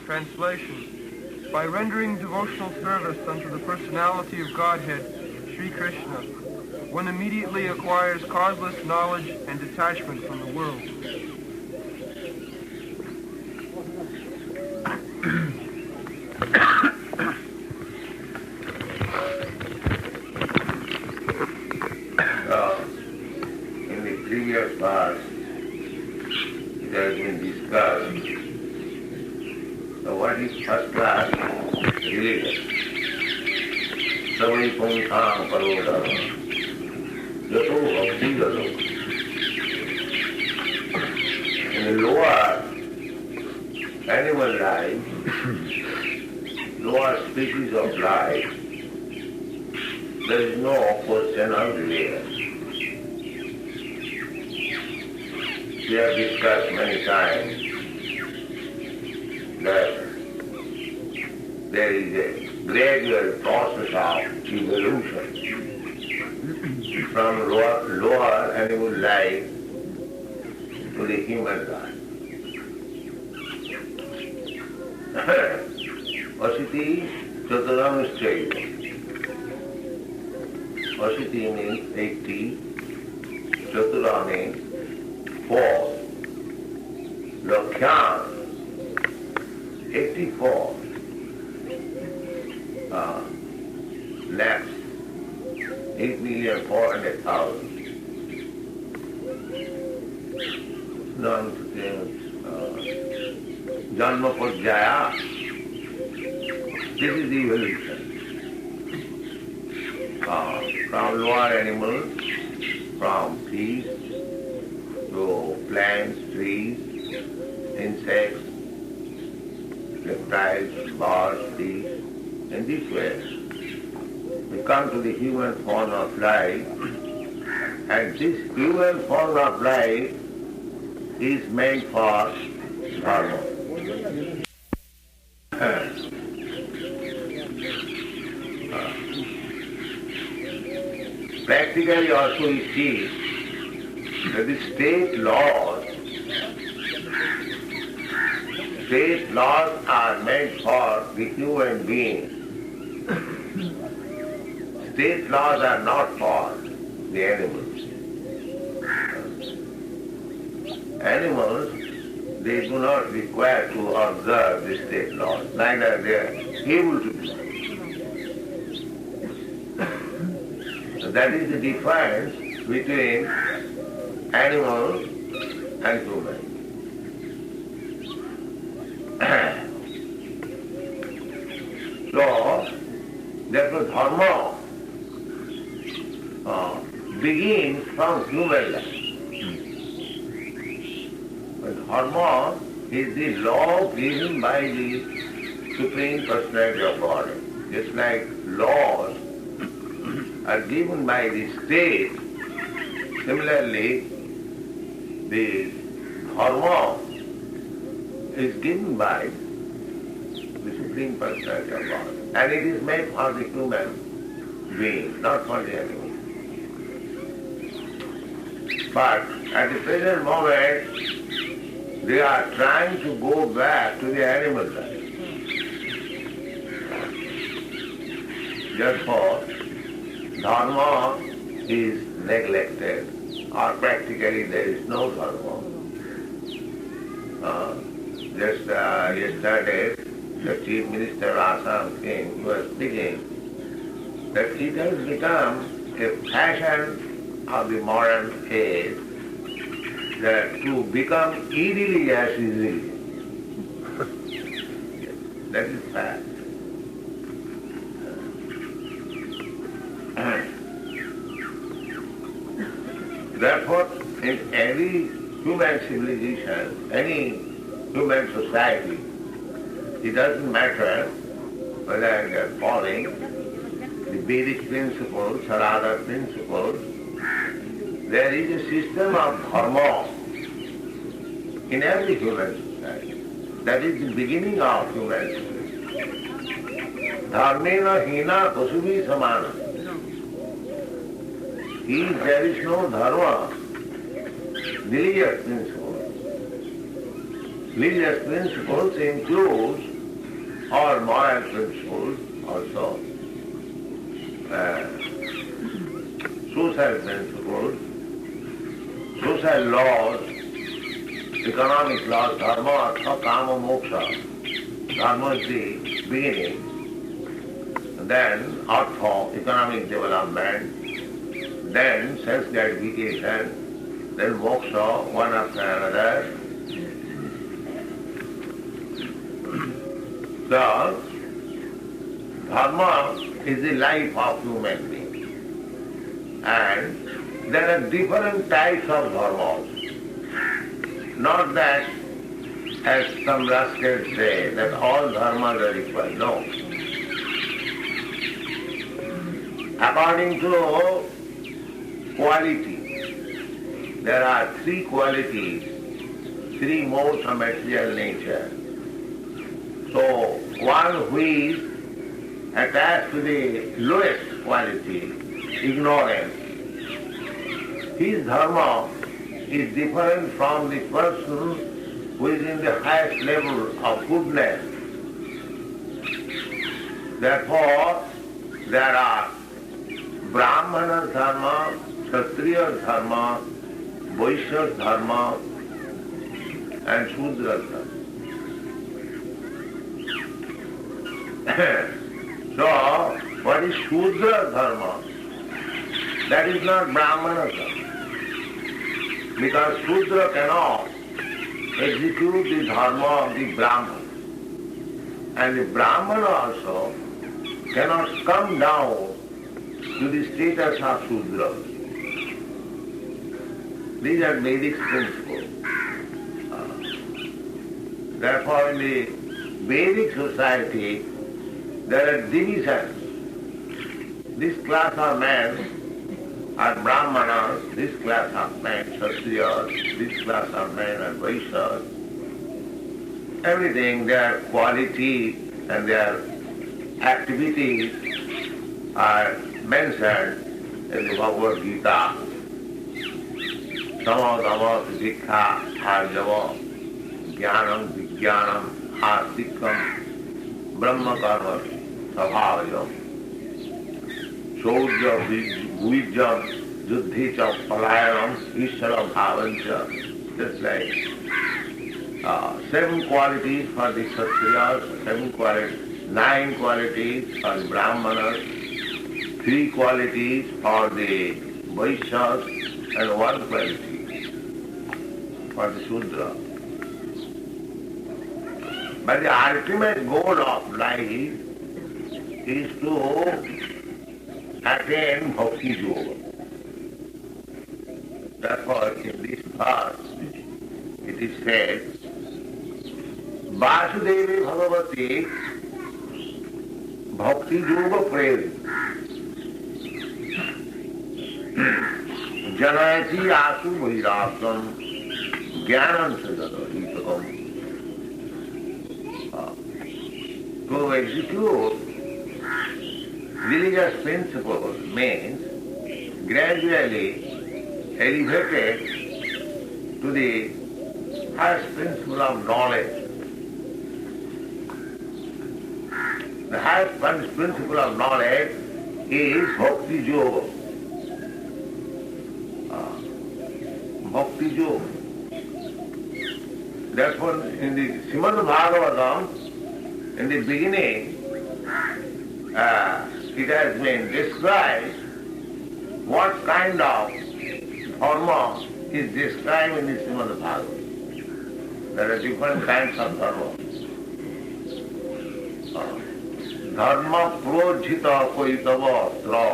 Translation. By rendering devotional service unto the personality of Godhead, Sri Krishna, one immediately acquires causeless knowledge and detachment from the world. In the previous verse, it has been discussed. So what is first class religion? Samai Pungthang Parodara, Yato Bhakti Gado. In the lower animal life, lower species of life, there is no question of religion. We have discussed many times that there is a gradual process of evolution from lower animal life to the human life. Asiti Chaturamishchaya. Asiti means 80, Chatura means 4. Lakhyam, 84 lakhs, 8,400,000. Janma Purjaya, this is the evolution. From lower animals, from beasts, to plants, trees, insects, reptiles, birds, beasts. In this way, we come to the human form of life, and this human form of life is meant for dharma. Practically also we see that the state laws are meant for the human being. State laws are not for the animals. Animals, they do not require to observe the state laws, neither they are able to do so. So that is the difference between animals and humans. So, therefore dharma begins from human life. But dharma is the law given by the Supreme Personality of Godhead. Just like laws are given by the state, similarly the dharma is given by the Supreme Personality of God. And it is made for the human being, not for the animal. But at the present moment, they are trying to go back to the animal life. Therefore, dharma is neglected, or practically there is no dharma. Just yesterday, the Chief Minister of Assam came, was speaking that it has become a fashion of the modern age that to become easily as easily. That is fact. Therefore, in any human civilization, any human society, it doesn't matter whether they are following the Vedic principles or other principles, there is a system of dharma in every human society. That is the beginning of human civilization. Dharmena hina pasubhi samana. If there is no dharma, religious principles includes or moral principles also, social principles, social laws, economic laws, dharma, artha, kama, moksha. Dharma is the beginning, then artha, economic development, then sense gratification, then moksha, one after another. So, dharma is the life of human being. And there are different types of dharmas. Not that, as some rascals say, that all dharmas are equal. No. According to quality, there are three qualities, three modes of material nature. So, one who is attached to the lowest quality, ignorance, his dharma is different from the person who is in the highest level of goodness. Therefore, there are Brahmana dharma, Kshatriya dharma, Vaishya dharma, and Shudra dharma. So, what is Shudra dharma? That is not Brahmana dharma. Because Shudra cannot execute the dharma of the Brahman. And the Brahman also cannot come down to the status of Shudra. These are Vedic principles. Therefore, in the Vedic society, there are divisions. This class of men are Brahmanas, this class of men Kshatriyas, this class of men are Vaishyas. Everything, their quality and their activities are mentioned in the Bhagavad Gita. Samo dhamma dikha arjava jnanam vijnanam astikam brahma karma sabhavayam Shodya vijjam juddhi cha palayanam ishara bhavancha. Just like 7 qualities for the Kshatriyas, 9 qualities for the Brahmanas, 3 qualities for the Vaishyas, and 1 quality for the Shudra. But the ultimate goal of life is to attain bhakti yoga. Therefore, in this verse, it is said, Vasudevi Bhagavati Bhakti Yoga Prem Janayati Asu Vairasam Jnanam Sadhana Hitakam. To execute religious principles means gradually elevated to the highest principle of knowledge. The highest principle of knowledge is Bhakti Yoga. Bhakti Yoga. Therefore, in the Srimad Bhagavatam, in the beginning, it has been described what kind of dharma is described in the Srimad Bhagavatam. There are different kinds of dharma. Dharma projhita koitava tra.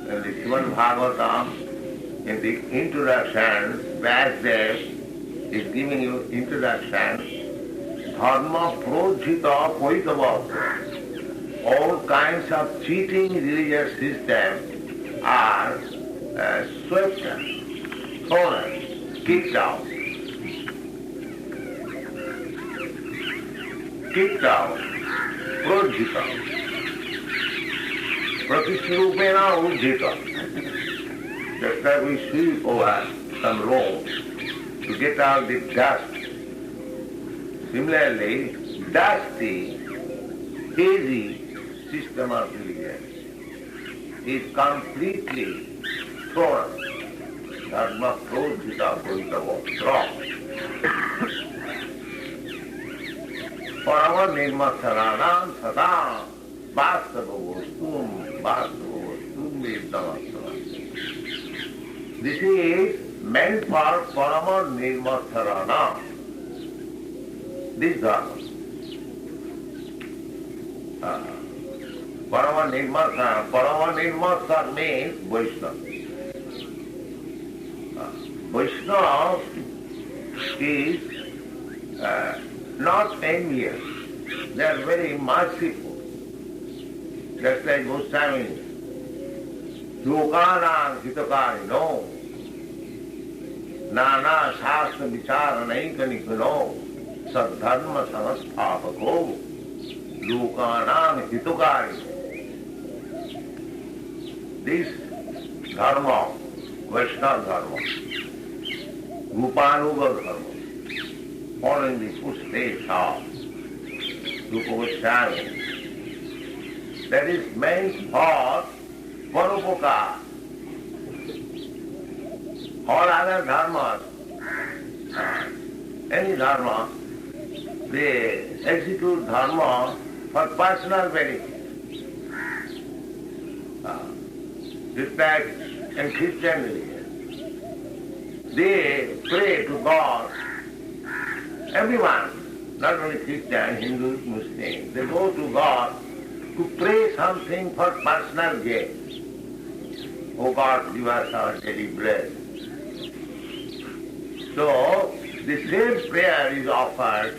In the Srimad Bhagavatam, in the introduction, Vyasdev is giving you introduction. Dharma projhita koitava. All kinds of cheating religious systems are swept, thrown, kicked out. Projhita. Pratishrupena ujjita. Just like we sweep over some road to get out the dust Similarly, dusty, hazy system of religion is completely thrown. Dharma throws it out with the wrong. Parama nirmasaranam sadam vastava vostum veddamasana. This is meant for parama nirmasaranam. This dharma. Parama nirmasar means Vaishnava. Vaishnava is not envious. They are very merciful. Just like Goswami. Lokanam hitakarino. Nana shastra vicharanaikanikono. Sadharma samastapako. Lokanam hitakarino. This dharma, Vaishnava dharma, Rupanuga dharma, following the footsteps of Rupa Goswami, that is meant for Parupakar. All other dharmas, any dharma, they execute dharma for personal benefit. Just like in Christian religion, they pray to God. Everyone, not only Christian, Hindus, Muslims, they go to God to pray something for personal gain. Oh God, give us our daily bread. So, the same prayer is offered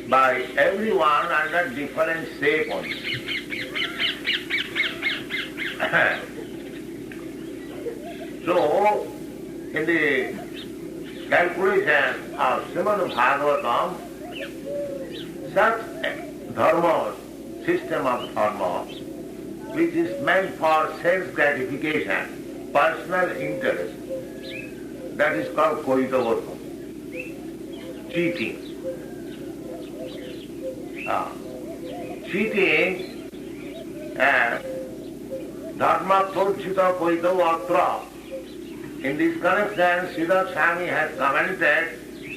by everyone under different shape only. So, in the calculation of Srimad Bhagavatam, such dharma, system of dharma, which is meant for self-gratification, personal interest, that is called koitavata, cheating. Cheating and dharma protchita koitavatra. In this connection, Siddha Swami has commented,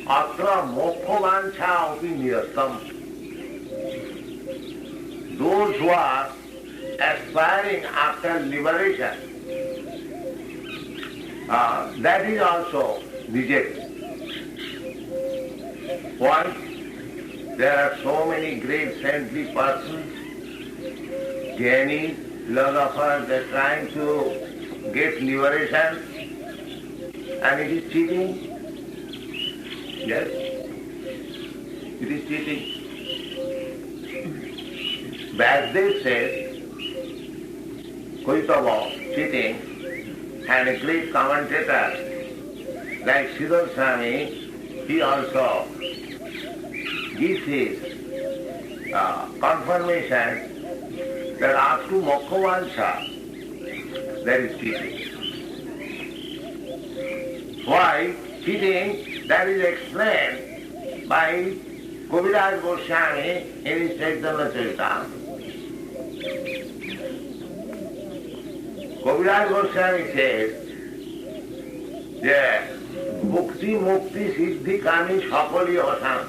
atra mokkha opiniyasam. Those who are aspiring after liberation, that is also rejected. Why? There are so many great saintly persons, jnani, philosophers, they are trying to get liberation, and it is cheating. Yes, it is cheating. Vasudev says, Koitava, cheating, and a great commentator like Siddha Swami, he also gives his confirmation that up to mokkha, that is cheating. Why? Cheating, that is explained by Kaviraj Goswami in his Chaitanya Charitamrita. Kaviraj Goswami says, that Bhukti Mukti Siddhi Kami Sapali Asan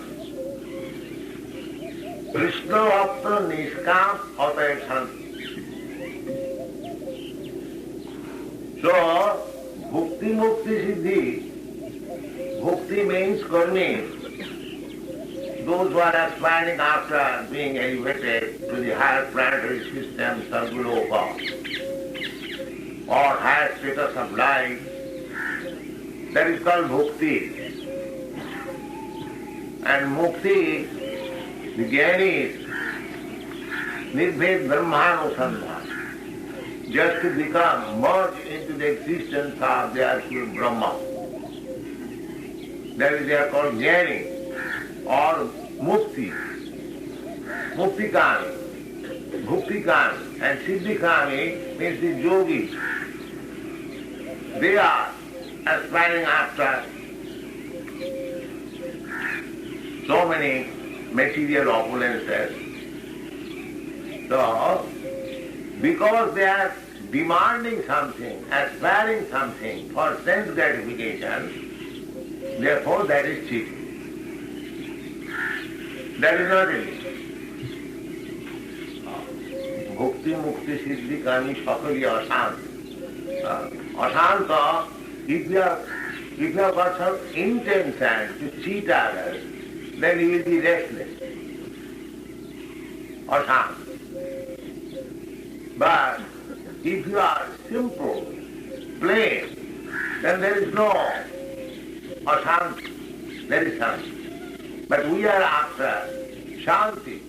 Krishna Bhakta Niskam Atayasan. So, Bhukti Mukti Siddhi, Bhukti means karmi, those who are aspiring after being elevated to the higher planetary system, Sarvaloka, or higher status of life, that is called Bhukti. And Mukti, the Jnanis, Nirbhed Brahmanusandhan, just to become merged into the existence of the absolute Brahma. That is, they are called Jnani or Mukti. Muktikami, Bhuktikami, and Siddhikami means the yogis. They are aspiring after so many material opulences. So, because they are demanding something, aspiring something for sense gratification, therefore that is cheating. That is not it. Bhakti, mukti, siddhi, kami, sakali, asanta. Asanta, if you have got some intention to cheat others, then you will be restless. Asanta. But if you are simple, plain, then there is no ashanti, there is shanti. But we are after shanti.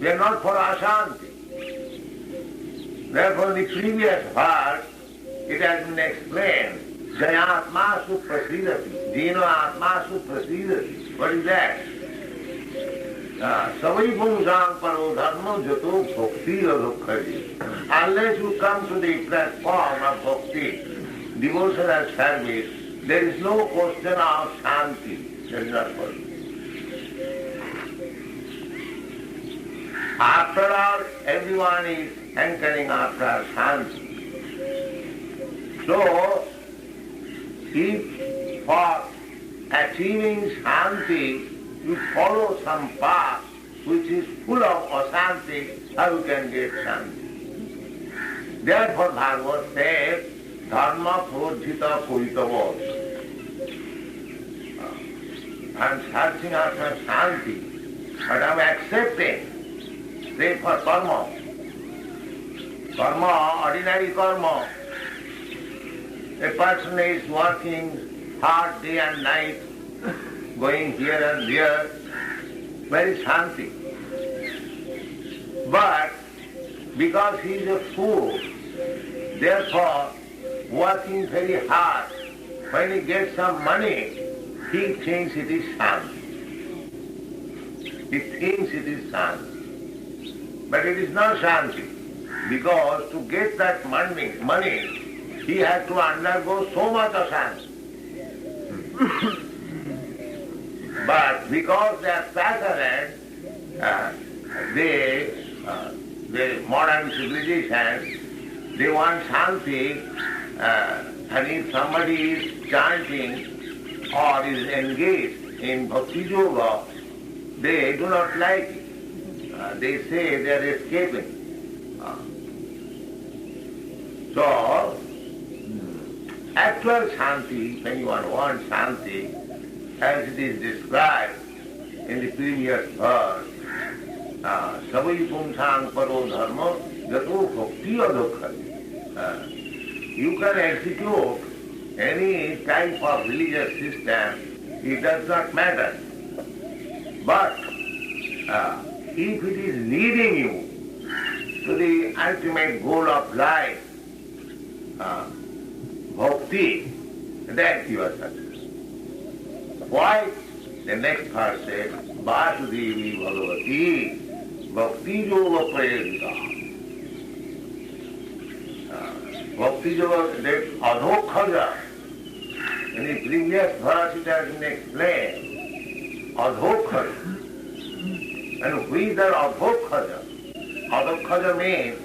We are not for ashanti. Therefore, in the previous verse, it has been explained, Jayatmasu prasidati, Jino atmasu prasidati. What is that? Savai pungsang paro dharma jato bhakti adhokkhari. Unless you come to the platform of bhakti, devotional service, there is no question of shanti. There is not possible. After all, everyone is hankering after shanti. So, if for achieving shanti, you follow some path which is full of ashanti, how you can get shanti? Therefore Bhagavad says, dharma prodhita puritavos. I am searching after shanti, but I am accepting, say for karma. Karma, ordinary karma. A person is working hard day and night, going here and there, where is shanti? But because he is a fool, therefore working very hard, when he gets some money, he thinks it is shanti. He thinks it is shanti. But it is not shanti, because to get that money, he has to undergo so much ashanti. But because they are passionate, the modern civilization, they want shanti, and if somebody is chanting or is engaged in bhakti yoga, they do not like it. They say they are escaping. So, actual shanti, when you want shanti, as it is described in the previous verse, savai pungsang paro dharma jato bhakti adhokkhari. You can execute any type of religious system, it does not matter. But if it is leading you to the ultimate goal of life, bhakti, then you are successful. Why? The next verse says, Vasudevi Bhagavati Bhakti Yoga Prayerita. Bhakti Yoga, that adhokhaja. In the previous verse it has been explained, adhokhaja. And who is that adhokhaja? Adhokhaja means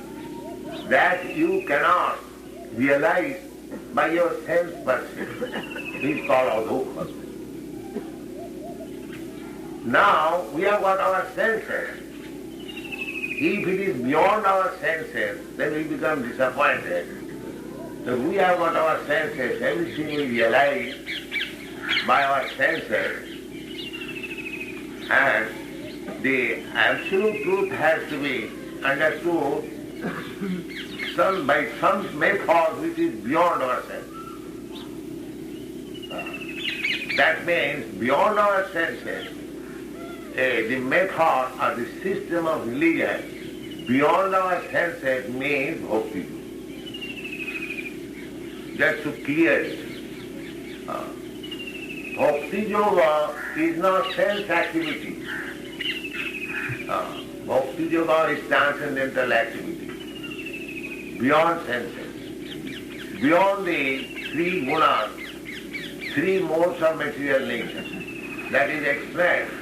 that you cannot realize by your sense perception. It is called adhokhaja. Now we have got our senses. If it is beyond our senses, then we become disappointed. So we have got our senses, everything we realize by our senses, and the absolute truth has to be understood by some method which is beyond our senses. That means beyond our senses, the method or the system of religion beyond our senses means bhakti. Just to clear it. Bhakti yoga is not sense activity. Bhakti yoga is transcendental activity. Beyond senses. Beyond the three gunas, three modes of material nature. That is expressed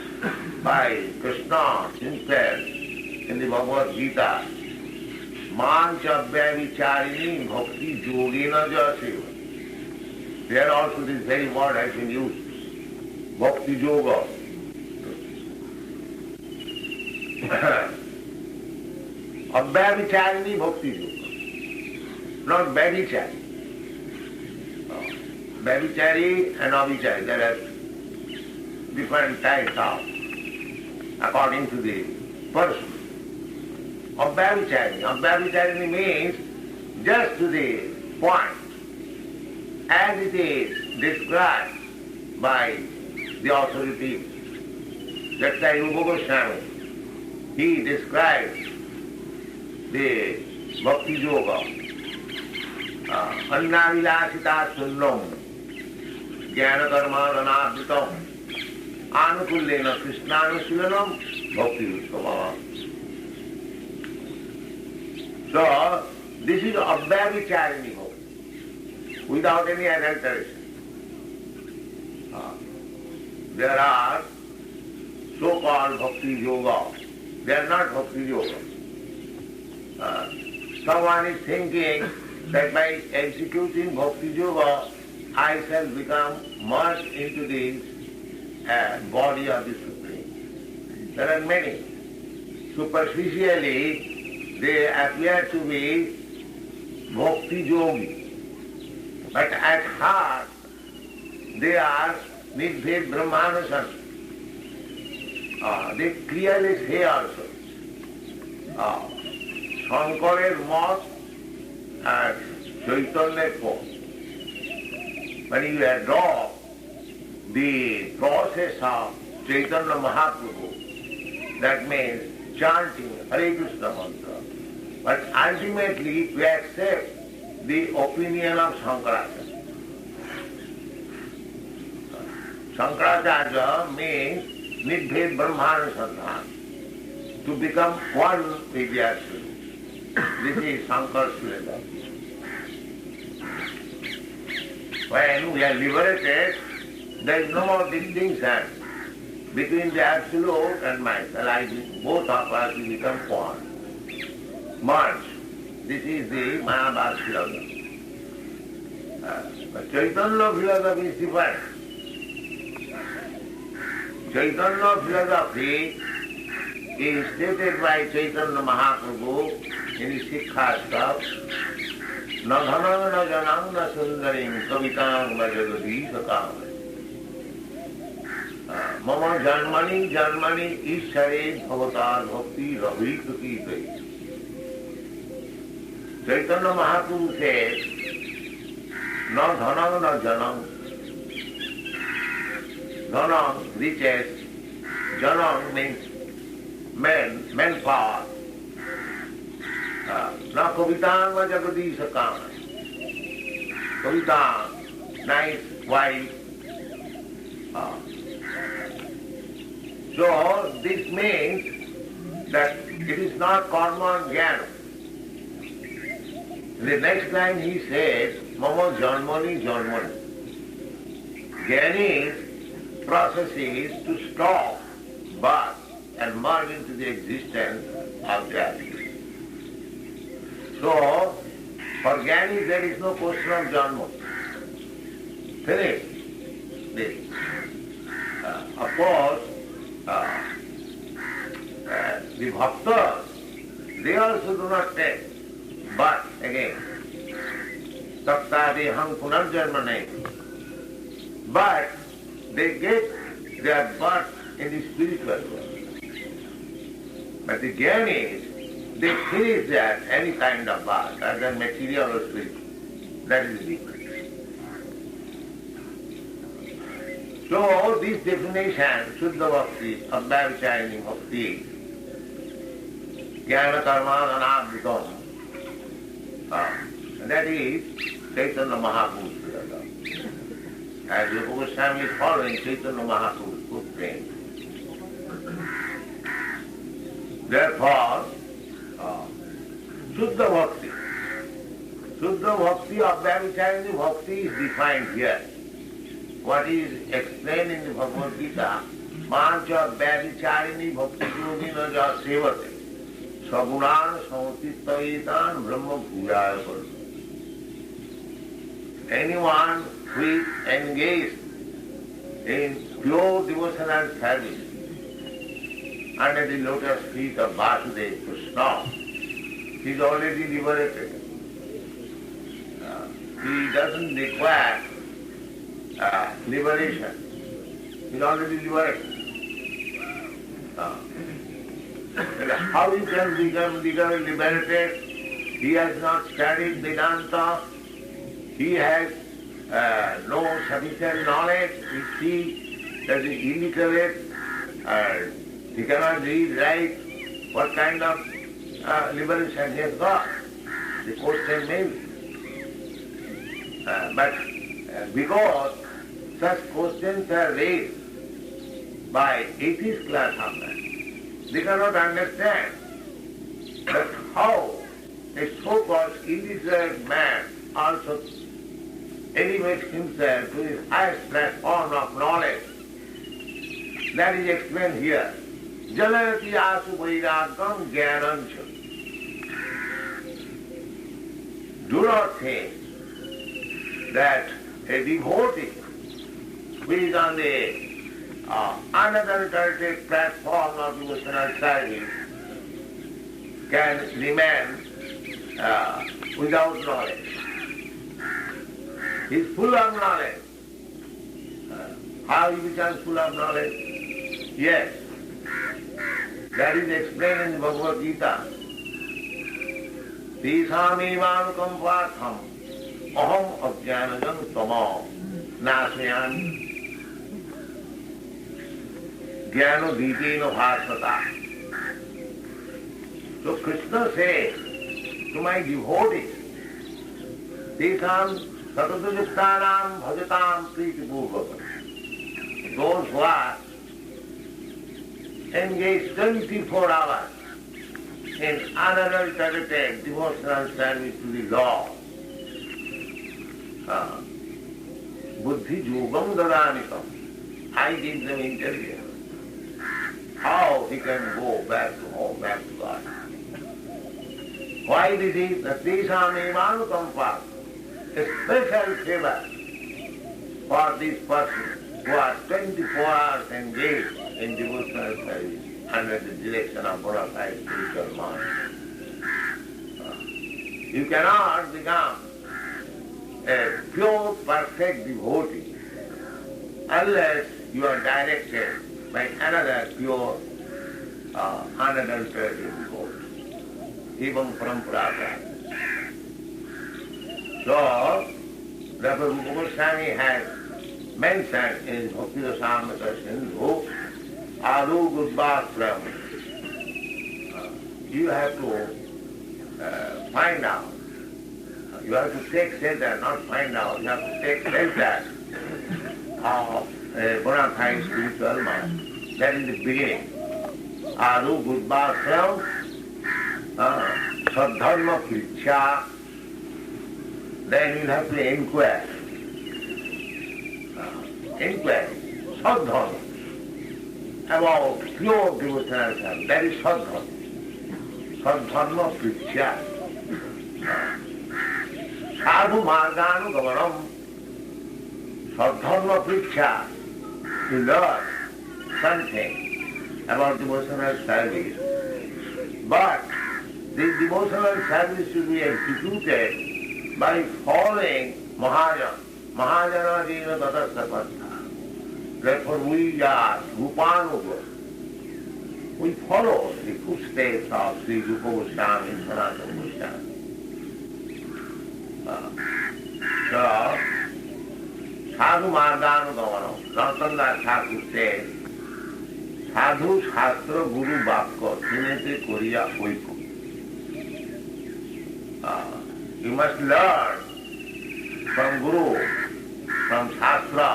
by Krishna himself in the Bhagavad Gita, Mancha Vyavicharini Bhakti Yogena Jaseva. There also this very word has been used, Bhakti Yoga. Abhyavicharini Bhakti Yoga, not Vyavichari. Vyavichari and Abhichari, there are different types of, according to the person. Abhyavicharini means just to the point, as it is described by the authorities. That's why Rupa Goswami, he describes the Bhakti Yoga, Annavilasita Sunnam, Jnana Karma Ranadhitam, Anukullena Krishnanusilanam, Bhakti Uttama. So, this is Abhyavicharini Bhakti, without any adulteration. There are so-called Bhakti Yoga. They are not Bhakti Yoga. Someone is thinking that by executing Bhakti Yoga, I shall become merged into the body of the Supreme. There are many. Superficially, they appear to be Bhakti Yogi. But at heart, they are Nidbhed Brahmanasana. They clearly say also, Shankarer mot and Chaitanya's force. When you adopt the process of Chaitanya Mahaprabhu, that means chanting Hare Krishna mantra, but ultimately we accept the opinion of Shankaracharya. Shankaracharya means Nidbhed Brahmanasandhan, to become one with the Absolute. This is Shankar's philosophy. When we are liberated, there is no more distinction between the Absolute and myself. I think both of us will become one. Merge. This is the Mayavad philosophy. But Chaitanya philosophy is different. Chaitanya philosophy is stated by Chaitanya Mahaprabhu in his Sikkha Na dhanam na janam na sundarim kavitam vajagadi sakam. Mama janmani ishare bhavatar bhakti ravikati kai. Chaitanya Mahaprabhu says, na dhanam na janam. Dhanam, riches. Janam means manpower. Na kavitam vajagadi sakam. Kavitam, nice wife. So this means that it is not karma and jnana. The next line he says, mama janmani. Jnani's process is to stop birth and merge into the existence of the Absolute. So, for Jnani there is no question of janma. Finish this. Of course, the bhaktas, they also do not take birth again. Tattadeham punarjanmane. But they get their birth in the spiritual world. But the Jnanis, they finish that any kind of birth, either material or spiritual. That is the difference. So this definition, Shuddha Bhakti, Abhyavicharini Bhakti, Jnana Karma Anadhitam, that is Chaitanya Mahaprabhu's philosophy. As Rupa Goswami is following Chaitanya Mahaprabhu's footprint. Therefore, Shuddha Bhakti. Shuddha Bhakti, Abhyavicharini Bhakti is defined here. What is explained in the Bhagavad Gita Mancha Bhaticharini Bhakti Yogina Jasevate Sagunan Samutittaitan Brahma Pujaya. Anyone who is engaged in pure devotional service under the lotus feet of Vasudeva Krishna, he is already liberated. He doesn't require liberation. He is already liberated. How he can become liberated? He has not studied Vedanta. He has no sufficient knowledge. You see that he is illiterate. He cannot read, write. What kind of liberation he has got? The question may be. But because such questions are raised by atheist class of men, they cannot understand that how a so-called illiterate man also elevates himself to his highest platform of knowledge. That is explained here. Jalayati asu vairagam jnanancha. Do not think that a devotee who is on the unadulterated platform of devotional service can remain without knowledge. He is full of knowledge. How he becomes full of knowledge? Yes, that is explained in Bhagavad Gita. Tisam evanukampatham aham ajnanajam tamam nasayami jnano ditena bhasata. So Krishna says to my devotees, Tisam satadujuktanam bhajatam priti purvakam. Those who are engaged 24 hours in unadulterated devotional service to the Lord. Buddhi yogam dadanikam. I give them intelligence. How he can go back to home, back to God. Why did he? Tisam evanukampa. A special favor for these persons who are 24 hours engaged in devotional service under the direction of bona fide spiritual master. You cannot become a pure, perfect devotee unless you are directed by another pure, unadulterated devotee, even from Prabhupada. So, therefore Rupa Goswami has mentioned in Bhakti Rasamrita Sindhu, Adu Gudbhastram. You have to find out. You have to take shelter, not find out. You have to take shelter of a bona fide spiritual mind. That is the beginning. Adu Gudbhastram, Sadharma Prichya. Then you have to inquire. Inquiry, sadhana, about pure devotional service. That is sadhana. Sadhana prichya. Sadhu marganu gavanam. Sadhana prichya. To learn something about devotional service. But this devotional service should be executed by following Mahajana. Mahajana Jina Tadastapatha. Therefore we are Rupanuga. We follow the footsteps of Sri Rupa Goswami and Sanatana Goswami. So, Sadhu Marganu Gavanam, Ratana Thakur says, Sadhu Shastra Guru Bhakka Tinete Koriya Oiku. You must learn from Guru, from Shastra,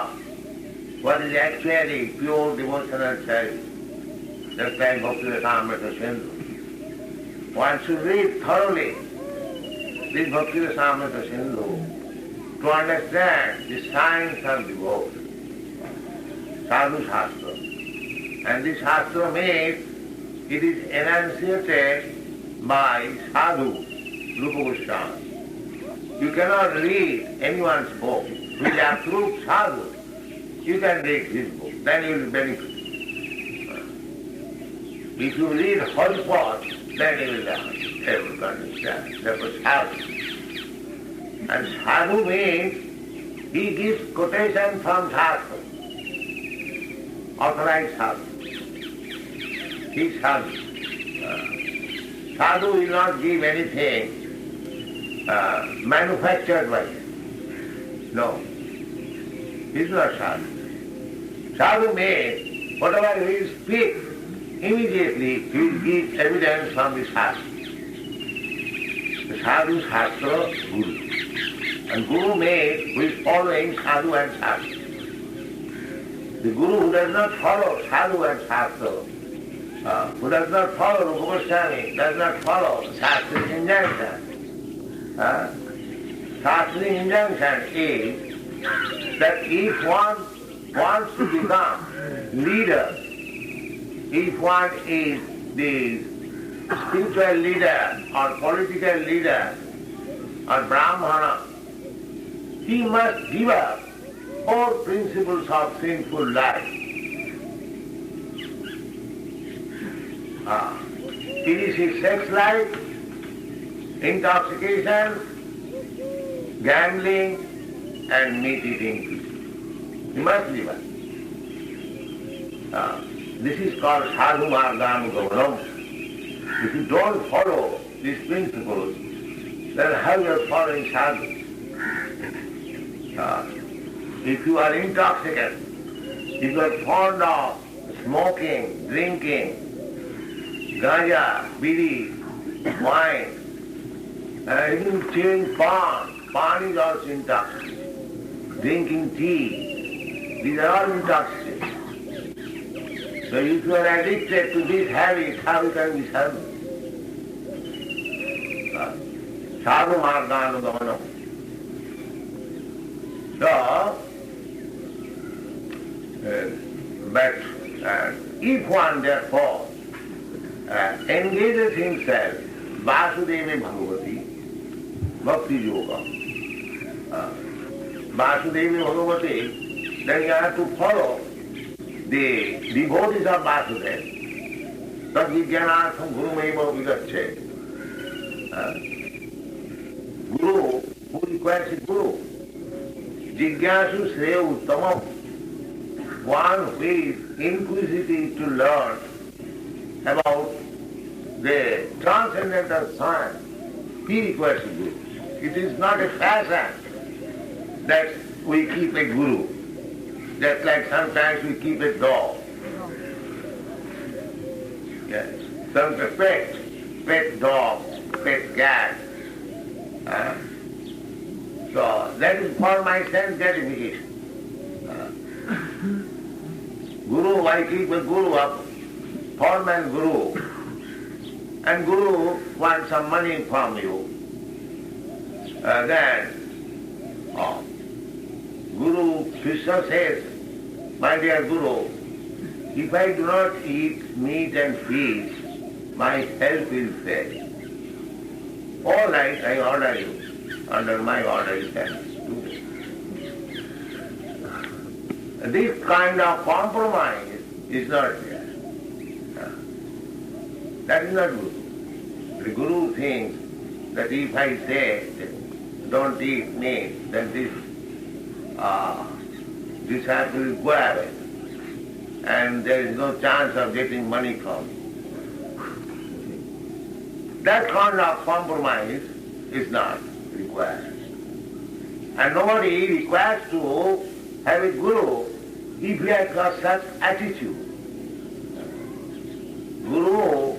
what is actually pure devotional service. Just like Bhakti Rasamrita Sindhu. One should read thoroughly this Bhakti Rasamrita Sindhu to understand the science of devotion, Sadhu Shastra. And this Shastra means it is enunciated by Sadhu, Rupa Goswami. You cannot read anyone's book which approved Sadhu. You can read his book, then you will benefit. If you read Haripad, then you will learn, able to understand. That was Sadhu. And Sadhu means he gives quotation from Shastra. Authorized Sadhu. He is Sadhu. Sadhu will not give anything manufactured by him. No. He is not Sadhu. Sadhu means whatever he will speak, immediately he will give evidence from the Shastra. The Sadhu, Shastra, Guru. And Guru means who is following Sadhu and Shastra. The Guru who does not follow Sadhu and Shastra, who does not follow Rupa Goswami, does not follow Shastric injunction. Shastric injunction is that if one wants to become leader, if one is the spiritual leader or political leader or Brahmana, he must give up all principles of sinful life. It is his sex life, intoxication, gambling, and meat eating. He must give up. This is called sadhu marganugamanam. If you don't follow these principles, then how you are following sadhu? If you are intoxicant, if you are fond of smoking, drinking, ganja, bidi, wine, even chewing pan is also intoxicant. Drinking tea, these are all intoxicants. So if you are addicted to these habits, how you can be sadhu? Sadhu marganugamanam. So, but if one therefore engages himself Vasudeva Bhagavati, Bhakti Yoga, Vasudeva Bhagavati, then you have to follow the devotees of Vasudeva. Tad vijnanartham gurumeva vigacche. Guru, who requires a guru? Jigyasu Shreya Uttamam, one who is inquisitive to learn about the transcendental science, he requires a guru. It is not a fashion that we keep a guru, just like sometimes we keep a dog. Yes, some pet dog, pet cat. So that is for my sense gratification. Guru, I keep a guru up, formal guru, and guru wants some money from you. Then Guru, Krishna says, my dear Guru, if I do not eat meat and fish, my health will fail. All right, I order you. Under my order you can do it. This kind of compromise is not there. That is not Guru. The Guru thinks that if I say don't eat meat, then this has to go away. And there is no chance of getting money from it. That kind of compromise is not required. And nobody requires to have a guru if he has got such attitude. Guru,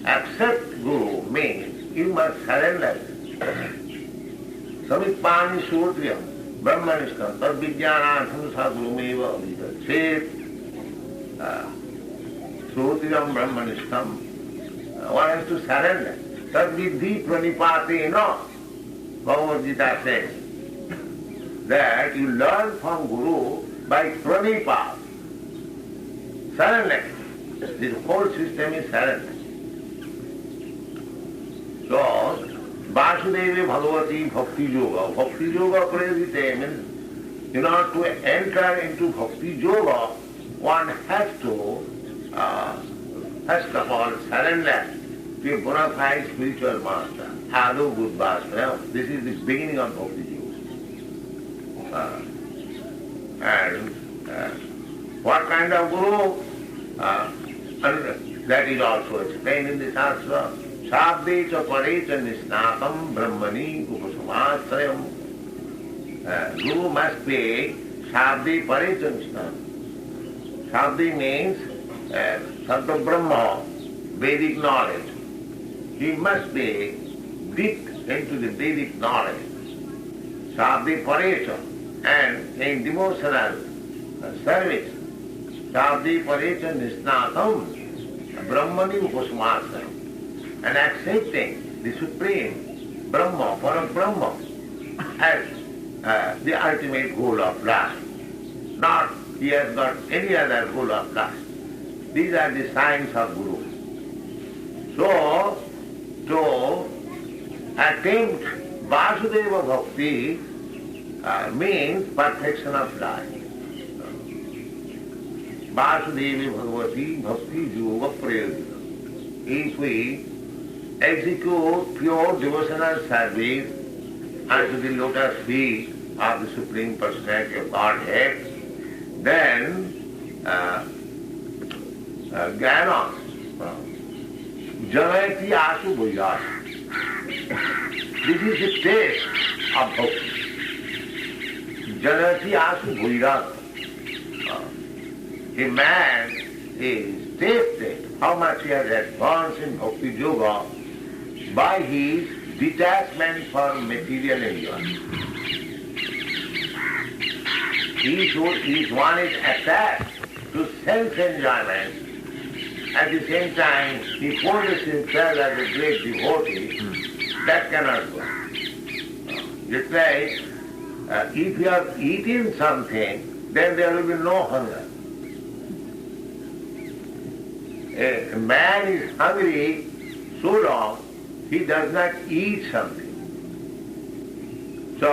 accept guru means you must surrender. Samipani Sutriyam, Brahmanishtam, Tad Vijnanartham Sadhurumeva Vidachet, Sutriyam Brahmanishtam. One has to surrender. Tad Vidhi Pranipate no. Bhagavad Gita says that you learn from Guru by pranipat, surrender. This whole system is surrender. So, Vasudeva Bhagavati Bhakti Yoga. Bhakti Yoga Prayodite means in order to enter into Bhakti Yoga, one has to, first of all, surrender to a bona fide spiritual master. Ado Buddhasana. This is the beginning of Bhakti Yoga. And what kind of guru? That is also explained in the Shastra. Sabde cha pare cha nisnatam brahmani upasamasrayam. Guru must be sabde pare cha nisnatam. Sabde means Sattva Brahma, Vedic knowledge. He must be deep into the Vedic knowledge. Sabde pare cha. And in devotional service, Sabde pare cha nisnatam brahmani upasamasrayam. And accepting the Supreme Brahma, Parabrahma, as the ultimate goal of life. Not he has got any other goal of life. These are the signs of Guru. So, to attempt Vasudeva Bhakti means perfection of life. Vasudeva Bhagavati Bhakti Yoga Prayodita. If we execute pure devotional service unto the lotus feet of the Supreme Personality of Godhead, then Jnana, Janayati Asu Bhuyasa. This is the taste of Bhakti. Janayati Asu Bhuyasa. A man is tasted how much he has advanced in Bhakti Yoga by his detachment from material enjoyment. If one is attached to self-enjoyment, at the same time he poses himself as a great devotee, that cannot go. Just like if you have eaten something, then there will be no hunger. A man is hungry so long, he does not eat something. So,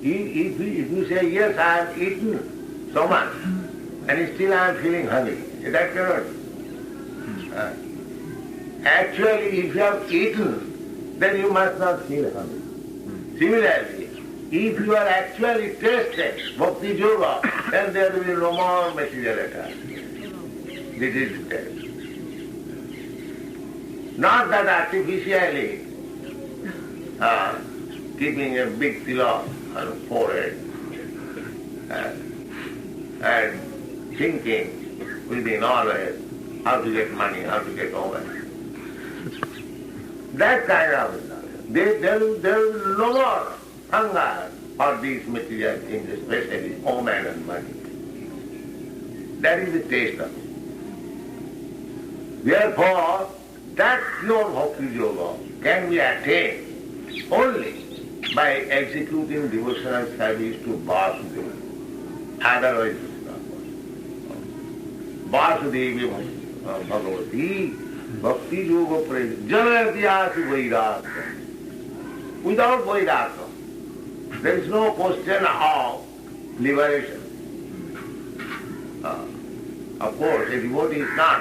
if you say, yes, I have eaten so much, and still I am feeling hungry, that cannot be. Actually, if you have eaten, then you must not feel hungry. Similarly, if you are actually tasted Bhakti Yoga, then there will be no more material attachment. This is the test. Not that artificially keeping a big tilak on the forehead and thinking within always how to get money, how to get over. That kind of there will be no more hunger for these material things, especially woman and money. That is the taste of it. Therefore, that pure Bhakti Yoga can be attained only by executing devotional service to Vasudeva. Otherwise it is not possible. Vasudeva Bhagavati Bhakti Yoga Prayodita Janayati Vairagya. Without Vairagya, there is no question of liberation. Of course, a devotee is not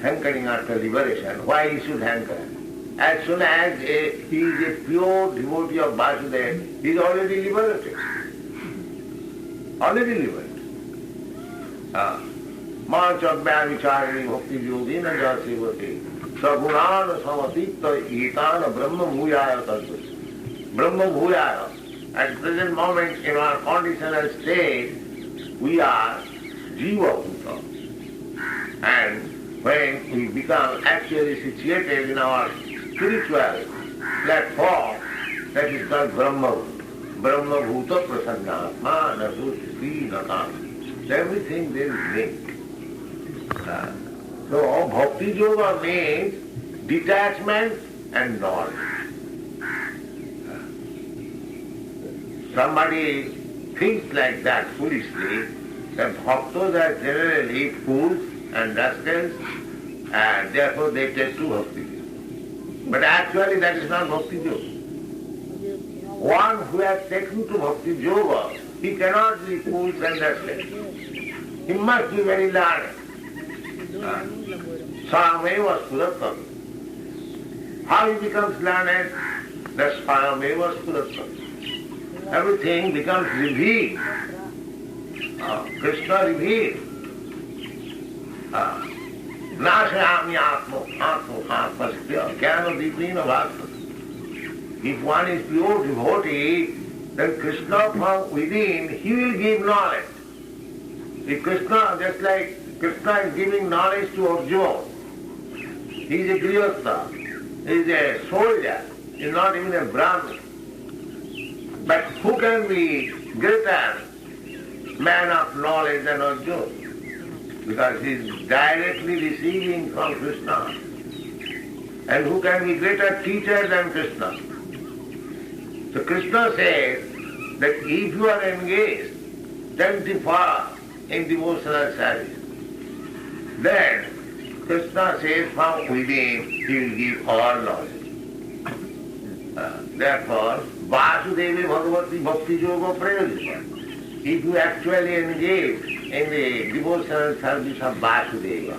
hankering after liberation. Why he should hanker? As soon as he is a pure devotee of Vasudeva, he is already liberated. Already liberated. Mācabhya vichārani bhakti yogina jasevati sagunāna samatipta etana brahma bhūyāya tadvati. Brahma bhūyāya. At present moment in our conditional state, we are jiva bhuta. And when we become actually situated in our spiritual platform, that is called Brahma Bhuta. Brahma Bhuta Prasannatma Nasushti Natan. Everything there is linked. So Bhakti Yoga means detachment and knowledge. Somebody thinks like that foolishly, that bhaktas are generally fools and rascals, and therefore they take to bhakti. But actually that is not bhakti yoga. One who has taken to bhakti yoga, he cannot be fools and rascals. He must be very learned. Swayameva Spurattam. How he becomes learned? That Swayameva Spurattam. Everything becomes revealed. Krishna revealed. Nashayami atmo atmasya jnana dipina bhakta. If one is pure devotee, then Krishna from within, he will give knowledge. If Krishna, just like Krishna is giving knowledge to Arjuna, he is a grihastha, he is a soldier, he is not even a Brahmin. But who can be greater man of knowledge than Arjuna? Because he is directly receiving from Krishna. And who can be greater teacher than Krishna? So Krishna says that if you are engaged 24 in devotional service, then Krishna says from within he will give all knowledge. Therefore, Vasudeva Bhagavati Bhakti Yoga Prayojita. If you actually engage in the devotional service of Vasudeva,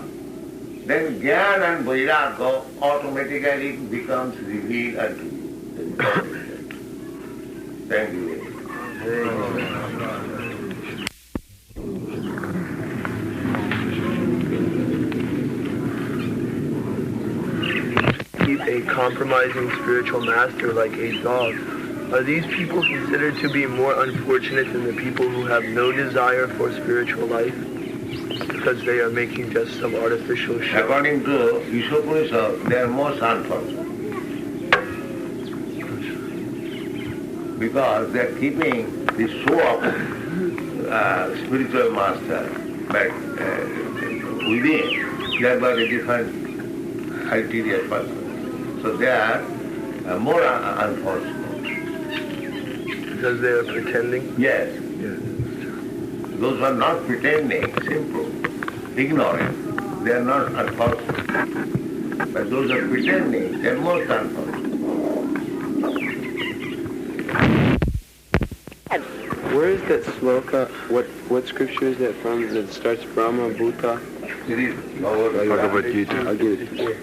then Jnana and Vairagya automatically becomes revealed unto you. Thank you. Keep a compromising spiritual master like a dog. Are these people considered to be more unfortunate than the people who have no desire for spiritual life because they are making just some artificial show? According to Ishopunisha, they are most unfortunate. Because they are keeping the show of spiritual master, but within they are but a different ulterior person. So they are more unfortunate. Because they are pretending? Yes. Those who are not pretending, simple, ignorant, they are not unfortunate. But those who are pretending, they are most unfortunate. Where is that sloka? What scripture is that from that starts Brahma Bhuta? It is Bhagavad Gita. I'll give it.